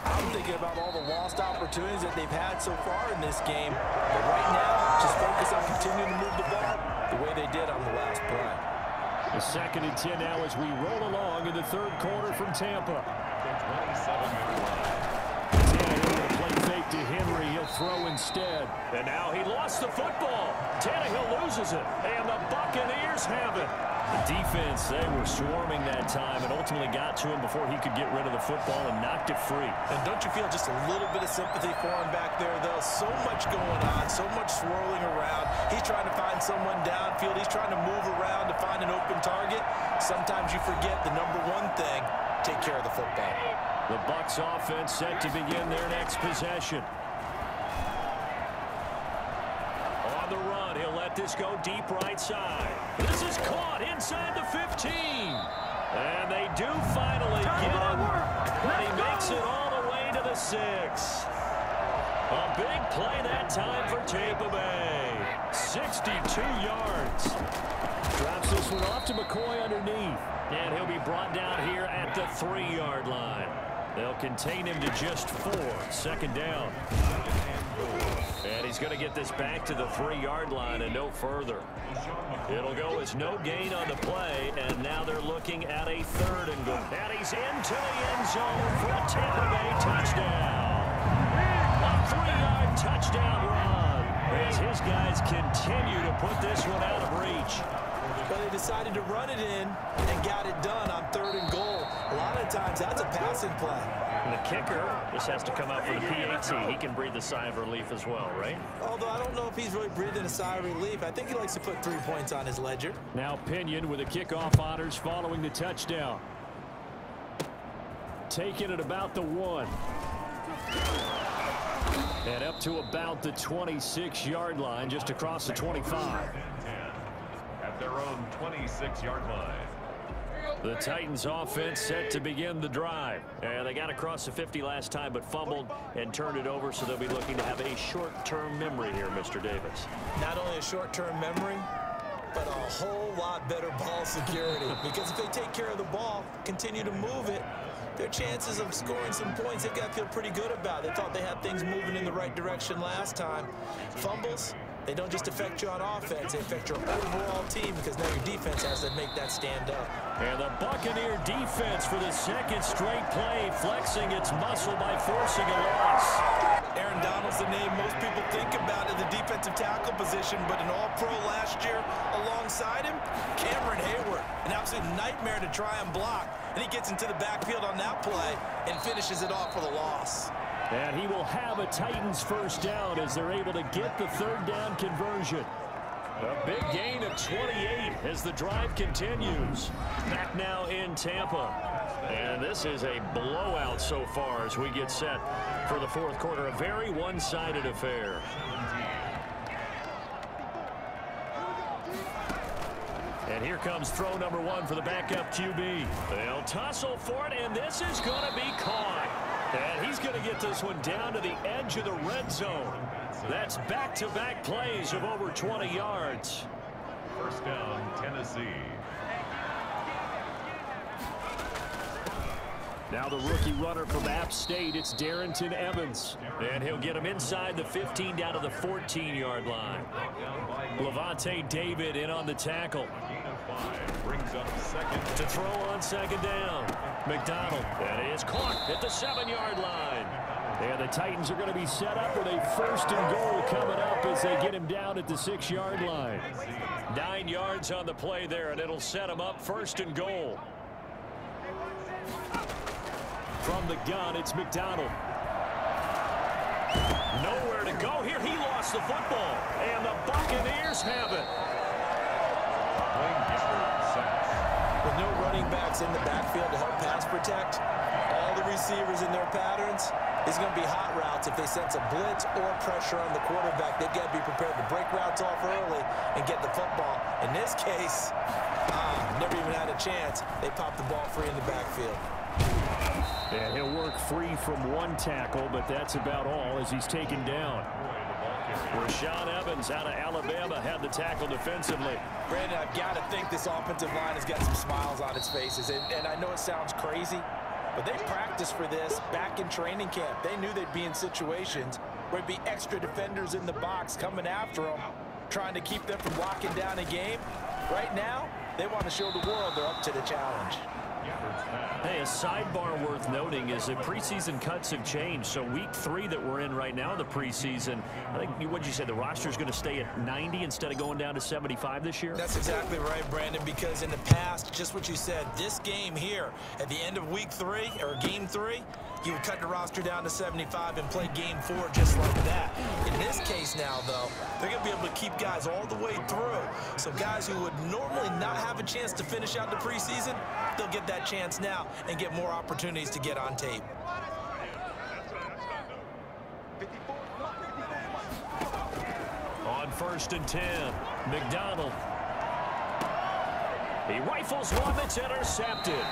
I'm thinking about all the lost opportunities that they've had so far in this game. But right now, just focus on continuing to move the ball the way they did on the last play. The 2nd and 10 now as we roll along in the 3rd quarter from Tampa. Tannehill will play fake to Henry. He'll throw instead. And now he lost the football. Tannehill loses it. And the Buccaneers have it. The defense, they were swarming that time and ultimately got to him before he could get rid of the football and knocked it free. And don't you feel just a little bit of sympathy for him back there, though? So much going on, so much swirling around. He's trying to find someone downfield. He's trying to move around to find an open target. Sometimes you forget the number one thing, take care of the football. The Bucs offense set to begin their next possession. On the run, he'll let this go deep right side. This is caught inside the 15. And they do finally get him, but he makes it all the way to the 6. A big play that time for Tampa Bay. 62 yards. Drops this one off to McCoy underneath. And he'll be brought down here at the 3-yard line. They'll contain him to just 4. Second down. And he's going to get this back to the 3-yard line and no further. It'll go as no gain on the play, and now they're looking at a 3rd and goal. And he's into the end zone for a Tampa Bay touchdown. A 3-yard touchdown run as his guys continue to put this one out of reach. But they decided to run it in and got it done on 3rd and goal. A lot of times that's a passing play. And the kicker just has to come out for the PAT. He can breathe a sigh of relief as well, right? Although I don't know if he's really breathing a sigh of relief. I think he likes to put 3 points on his ledger. Now Pinion with the kickoff honors following the touchdown. Taking it about the 1. And up to about the 26-yard line, just across the 25. At their own 26-yard line. The Titans offense set to begin the drive. And they got across the 50 last time, but fumbled and turned it over, so they'll be looking to have a short-term memory here, Mr. Davis. Not only a short-term memory, but a whole lot better ball security. Because if they take care of the ball, continue to move it, their chances of scoring some points, they've got to feel pretty good about. They thought they had things moving in the right direction last time. Fumbles, they don't just affect you on offense, they affect your overall team, because now your defense has to make that stand up. And the Buccaneer defense for the 2nd straight play, flexing its muscle by forcing a loss. Aaron Donald's the name most people think about in the defensive tackle position, but an all-pro last year alongside him, Cameron Hayward, an absolute nightmare to try and block. And he gets into the backfield on that play and finishes it off with a loss. And he will have a Titans 1st down as they're able to get the 3rd down conversion. A big gain of 28 as the drive continues. Back now in Tampa. And this is a blowout so far as we get set for the 4th quarter. A very one-sided affair. And here comes throw number 1 for the backup QB. They'll tussle for it, and this is going to be caught. And he's going to get this one down to the edge of the red zone. That's back-to-back plays of over 20 yards. 1st down, Tennessee. Now the rookie runner from App State, it's Darrington Evans. And he'll get him inside the 15 down to the 14-yard line. Levante David in on the tackle. Brings up 2nd. To throw on 2nd down. McDonald. And it is caught at the 7-yard line. And the Titans are going to be set up with a 1st and goal coming up as they get him down at the 6-yard line. 9 yards on the play there, and it'll set him up 1st and goal. From the gun, it's McDonald. Nowhere to go here. He lost the football, and the Buccaneers have it. With no running backs in the backfield to help pass protect, all the receivers in their patterns, it's going to be hot routes. If they sense a blitz or pressure on the quarterback, they've got to be prepared to break routes off early and get the football. In this case, never even had a chance. They popped the ball free in the backfield. And he'll work free from 1 tackle, but that's about all as he's taken down. Rashaan Evans out of Alabama had the tackle defensively. Brandon, I've got to think this offensive line has got some smiles on its faces. And I know it sounds crazy, but they practiced for this back in training camp. They knew they'd be in situations where there'd be extra defenders in the box coming after them, trying to keep them from locking down a game. Right now, they want to show the world they're up to the challenge. Hey, a sidebar worth noting is that preseason cuts have changed. So week 3 that we're in right now in the preseason, I think, what'd you say, the roster's going to stay at 90 instead of going down to 75 this year? That's exactly right, Brandon, because in the past, just what you said, this game here, at the end of week 3, or game 3, you would cut the roster down to 75 and play game 4 just like that. In this case now, though, they're going to be able to keep guys all the way through. So guys who would normally not have a chance to finish out the preseason, they'll get that chance now and get more opportunities to get on tape. On 1st and 10, McDonald. He rifles one that's intercepted.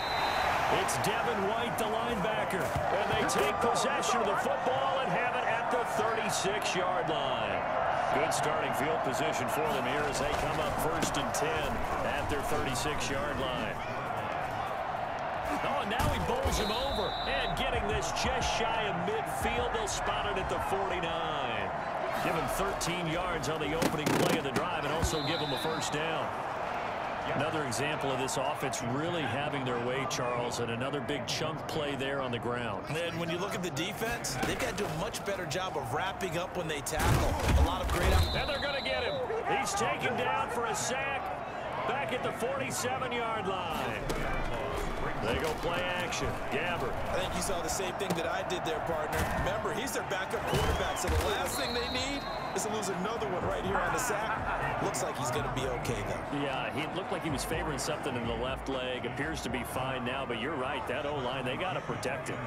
It's Devin White, the linebacker. And they take possession of the football and have it at the 36-yard line. Good starting field position for them here as they come up 1st and 10 at their 36-yard line. Oh, and now he bowls him over. And getting this just shy of midfield, they'll spot it at the 49. Give him 13 yards on the opening play of the drive and also give him a first down. Another example of this offense really having their way, Charles, and another big chunk play there on the ground. And then when you look at the defense, they've got to do a much better job of wrapping up when they tackle. A lot of great... And they're going to get him. He's taken down for a sack back at the 47-yard line. They go play action. Gabbert. I think you saw the same thing that I did there, partner. Remember, he's their backup quarterback, so the last thing they need is to lose another one right here on the sack. Looks like he's going to be okay, though. Yeah, he looked like he was favoring something in the left leg. Appears to be fine now, but you're right. That O-line, they got to protect him.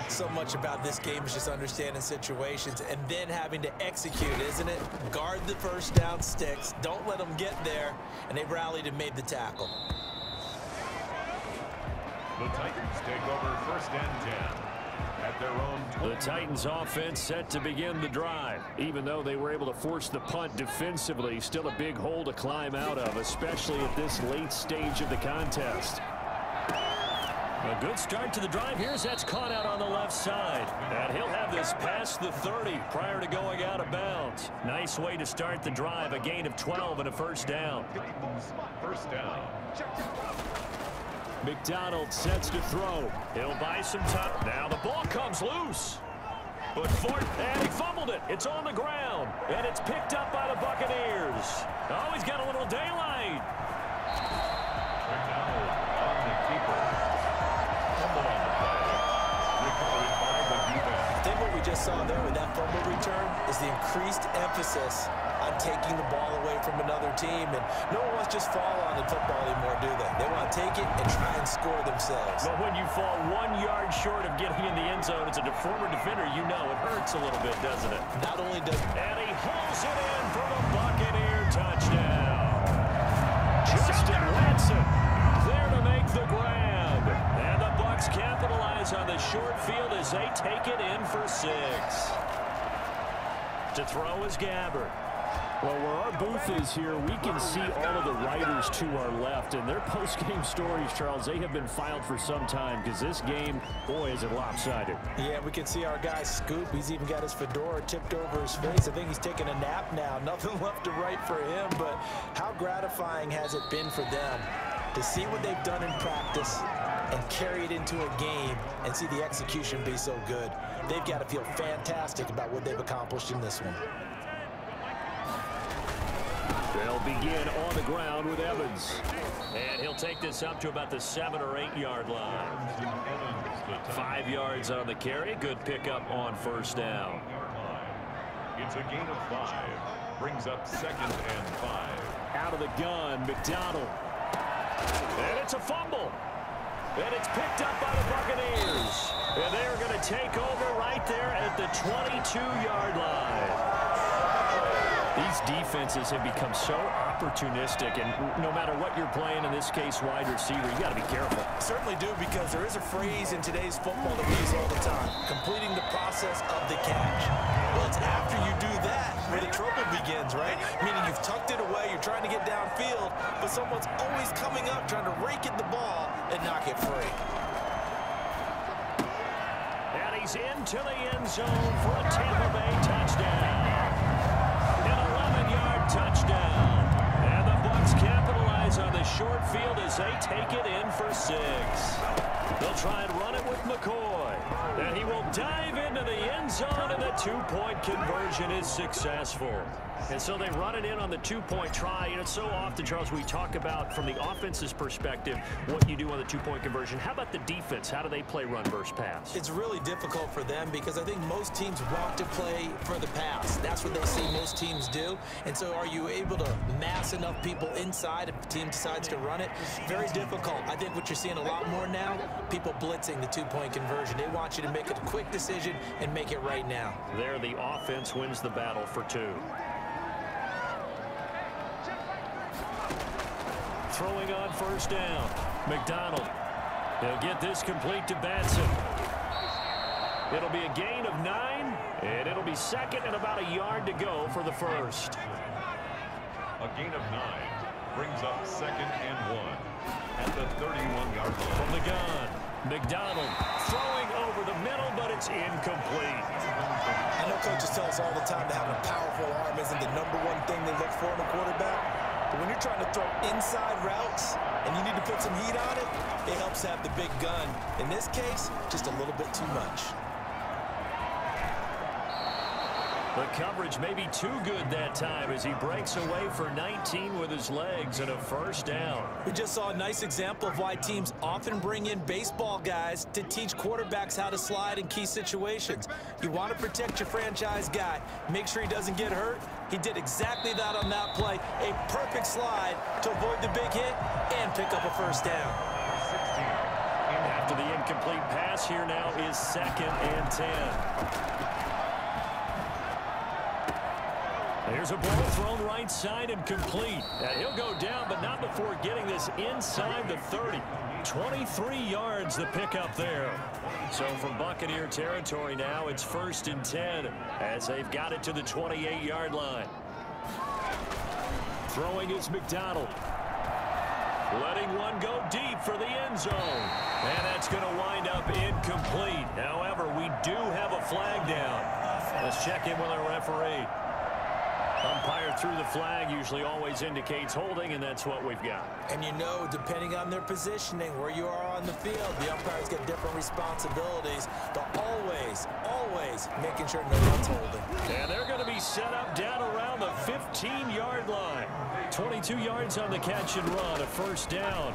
So much about this game is just understanding situations and then having to execute, isn't it? Guard the first down sticks. Don't let them get there. And they rallied and made the tackle. The Titans take over 1st and 10 at their own 20. The Titans offense set to begin the drive. Even though they were able to force the punt defensively, still a big hole to climb out of, especially at this late stage of the contest. A good start to the drive here as that's caught out on the left side. And he'll have this past the 30 prior to going out of bounds. Nice way to start the drive, a gain of 12 and a first down. First down. McDonald sets to throw. He'll buy some time. Now the ball comes loose. But and he fumbled it. It's on the ground. And it's picked up by the Buccaneers. Oh, he's got a little daylight. McDonald on the keeper. Fumble on the play. Recovered by the defense. I think what we just saw there with that fumble return is the increased emphasis on taking the ball away from another team. And no one wants to just fall on in football anymore, do they? They want to take it and try and score themselves. But when you fall 1 yard short of getting in the end zone as a former defender, you know it hurts a little bit, doesn't it? Not only does... And he hauls it in for the Buccaneer touchdown. Justin Watson there to make the grab. And the Bucs capitalize on the short field as they take it in for 6. To throw is Gabbert. Well, where our booth is here, we can see all of the writers to our left. And their post-game stories, Charles, they have been filed for some time because this game, boy, is it lopsided. Yeah, we can see our guy Scoop. He's even got his fedora tipped over his face. I think he's taking a nap now. Nothing left to write for him, but how gratifying has it been for them to see what they've done in practice and carry it into a game and see the execution be so good. They've got to feel fantastic about what they've accomplished in this one. They'll begin on the ground with Evans. And he'll take this up to about the 7 or 8 yard line. 5 yards on the carry. Good pickup on first down. It's a gain of 5. Brings up 2nd and 5. Out of the gun, McDonald. And it's a fumble. And it's picked up by the Buccaneers. And they're going to take over right there at the 22-yard line. These defenses have become so opportunistic, and no matter what you're playing, in this case, wide receiver, you got to be careful. Certainly do, because there is a phrase in today's football that we use all the time, completing the process of the catch. Well, it's after you do that where the trouble begins, right? Meaning you've tucked it away, you're trying to get downfield, but someone's always coming up trying to rake at the ball and knock it free. And he's into the end zone for a Tampa Bay touchdown. Touchdown. And the Bucs capitalize on the short field as they take it in for 6. They'll try and run it with McCoy. And he will dive into the end zone, and the 2-point conversion is successful. And so they run it in on the 2-point try. You know, so often, Charles, we talk about from the offense's perspective what you do on the 2-point conversion. How about the defense? How do they play run versus pass? It's really difficult for them because I think most teams want to play for the pass. That's what they see most teams do. And so are you able to mass enough people inside if the team decides to run it? Very difficult. I think what you're seeing a lot more now, people blitzing the 2-point conversion. They want you to make a quick decision and make it right now. There, the offense wins the battle for 2. throwing on first down. McDonald. He'll get this complete to Batson. It'll be a gain of 9, and it'll be second and about a yard to go for the first. A gain of 9 brings up 2nd and 1 at the 31-yard line. From the gun, McDonald throwing over the middle, but it's incomplete. I know coaches tell us all the time that having a powerful arm isn't the #1 thing they look for in a quarterback. But when you're trying to throw inside routes and you need to put some heat on it, it helps have the big gun. In this case, just a little bit too much. The coverage may be too good that time as he breaks away for 19 with his legs and a first down. We just saw a nice example of why teams often bring in baseball guys to teach quarterbacks how to slide in key situations. You want to protect your franchise guy. Make sure he doesn't get hurt. He did exactly that on that play. A perfect slide to avoid the big hit and pick up a first down. After the incomplete pass, here now is 2nd and 10. Here's a ball thrown right side and complete. And he'll go down, but not before getting this inside the 30. 23 yards the pickup there. So from Buccaneer territory now, it's 1st and 10 as they've got it to the 28-yard line. Throwing is McDonald. Letting one go deep for the end zone. And that's going to wind up incomplete. However, we do have a flag down. Let's check in with our referee. Umpire threw the flag, usually always indicates holding, and that's what we've got. And you know, depending on their positioning, where you are on the field, the umpires get different responsibilities, but always making sure no one's holding. And they're going to be set up down around the 15-yard line. 22 yards on the catch and run, a first down.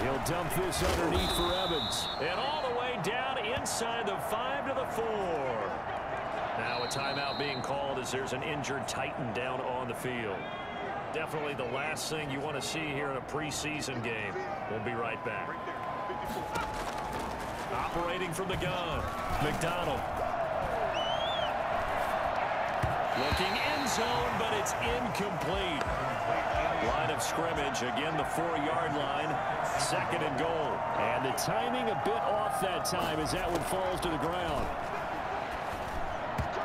He'll dump this underneath for Evans. And all the way down inside the 5 to the 4. Now a timeout being called as there's an injured Titan down on the field. Definitely the last thing you want to see here in a preseason game. We'll be right back. Operating from the gun, McDonald. Looking end zone, but it's incomplete. Line of scrimmage, again the 4-yard line. 2nd and goal. And the timing a bit off that time as that one falls to the ground.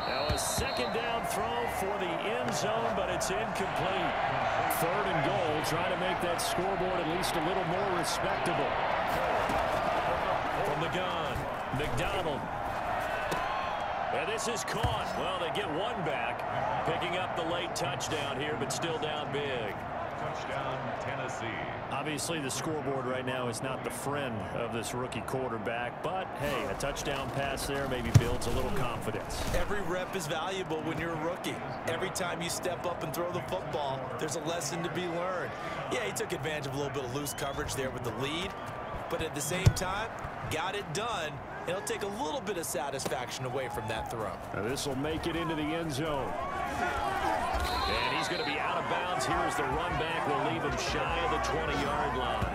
Now a 2nd down throw for the end zone, but it's incomplete. 3rd and goal, trying to make that scoreboard at least a little more respectable. From the gun, McDonald. And this is caught. Well, they get one back, picking up the late touchdown here, but still down big. Touchdown, Tennessee. Obviously, the scoreboard right now is not the friend of this rookie quarterback, but, hey, a touchdown pass there maybe builds a little confidence. Every rep is valuable when you're a rookie. Every time you step up and throw the football, there's a lesson to be learned. Yeah, he took advantage of a little bit of loose coverage there with the lead, but at the same time, got it done. It'll take a little bit of satisfaction away from that throw. Now this will make it into the end zone. And he's going to be out of bounds. Here is the run back. Will leave him shy of the 20-yard line.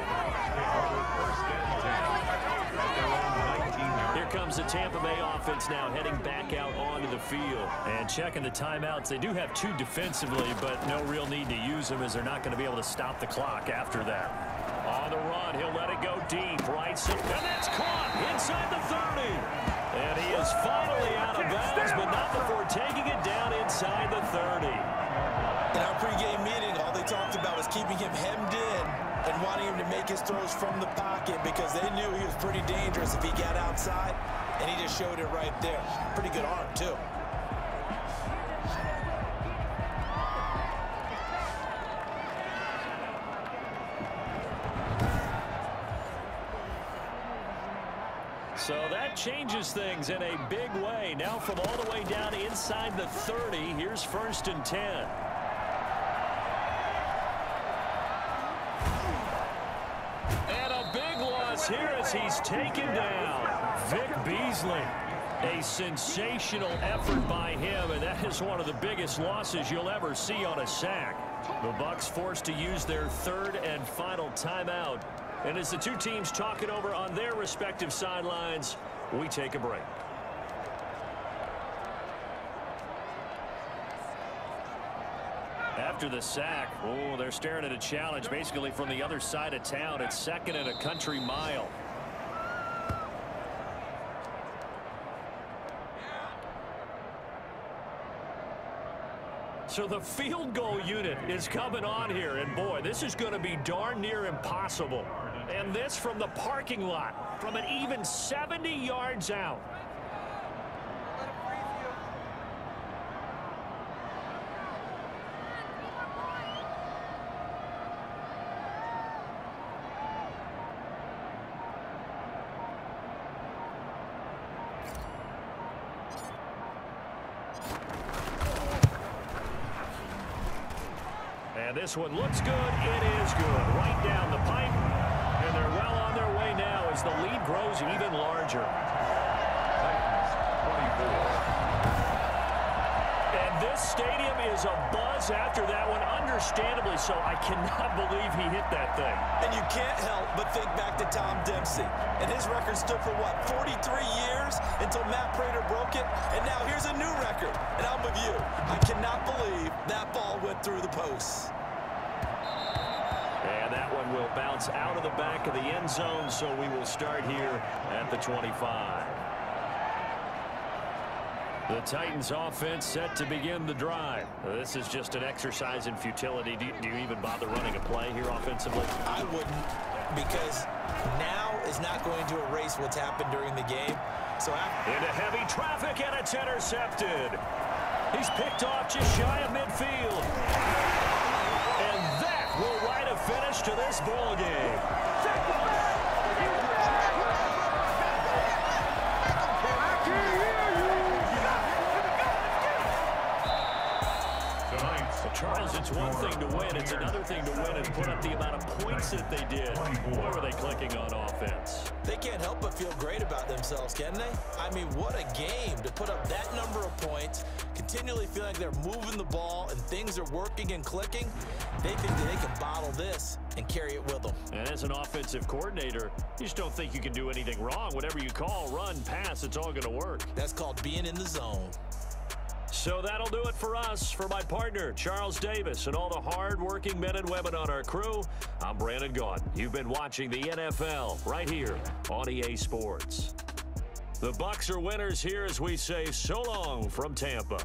Here comes the Tampa Bay offense now heading back out onto the field. And checking the timeouts. They do have 2 defensively, but no real need to use them as they're not going to be able to stop the clock after that. On the run, he'll let it go deep. Right side, and that's caught inside the 30. And he is finally out of bounds, but not before taking it down inside the 30. In our pregame meeting, all they talked about was keeping him hemmed in and wanting him to make his throws from the pocket because they knew he was pretty dangerous if he got outside, and he just showed it right there. Pretty good arm, too. So that changes things in a big way. Now from all the way down inside the 30, here's 1st and 10. And a big loss here as he's taken down. Vic Beasley. A sensational effort by him, and that is one of the biggest losses you'll ever see on a sack. The Bucs forced to use their 3rd and final timeout. And as the 2 teams talk it over on their respective sidelines, we take a break. After the sack, oh, they're staring at a challenge basically from the other side of town. It's 2nd and a country mile. So the field goal unit is coming on here, and boy, this is going to be darn near impossible. And this from the parking lot, from an even 70 yards out. And this one looks good. It is good. Right down the pipe. And they're well on their way now as the lead grows even larger. And this stadium is abuzz after that one, understandably so. I cannot believe he hit that thing. And you can't help but think back to Tom Dempsey. And his record stood for, what, 43 years until Matt Prater broke it? And now here's a new record. And I'm with you. I cannot believe that ball went through the posts. And that one will bounce out of the back of the end zone, so we will start here at the 25. The Titans offense set to begin the drive. This is just an exercise in futility. Do you even bother running a play here offensively? I wouldn't, because now is not going to erase what's happened during the game. So into heavy traffic, and it's intercepted. He's picked off just shy of midfield. And that will write a finish to this ball game. Charles, it's one thing to win. It's another thing to win and put up the amount of points that they did. Where were they clicking on offense? They can't help but feel great about themselves, can they? I mean, what a game to put up that number of points, continually feel like they're moving the ball and things are working and clicking. They think that they can bottle this and carry it with them. And as an offensive coordinator, you just don't think you can do anything wrong. Whatever you call, run, pass, it's all going to work. That's called being in the zone. So that'll do it for us. For my partner, Charles Davis, and all the hard-working men and women on our crew, I'm Brandon Gaudin. You've been watching the NFL right here on EA Sports. The Bucs are winners here as we say so long from Tampa.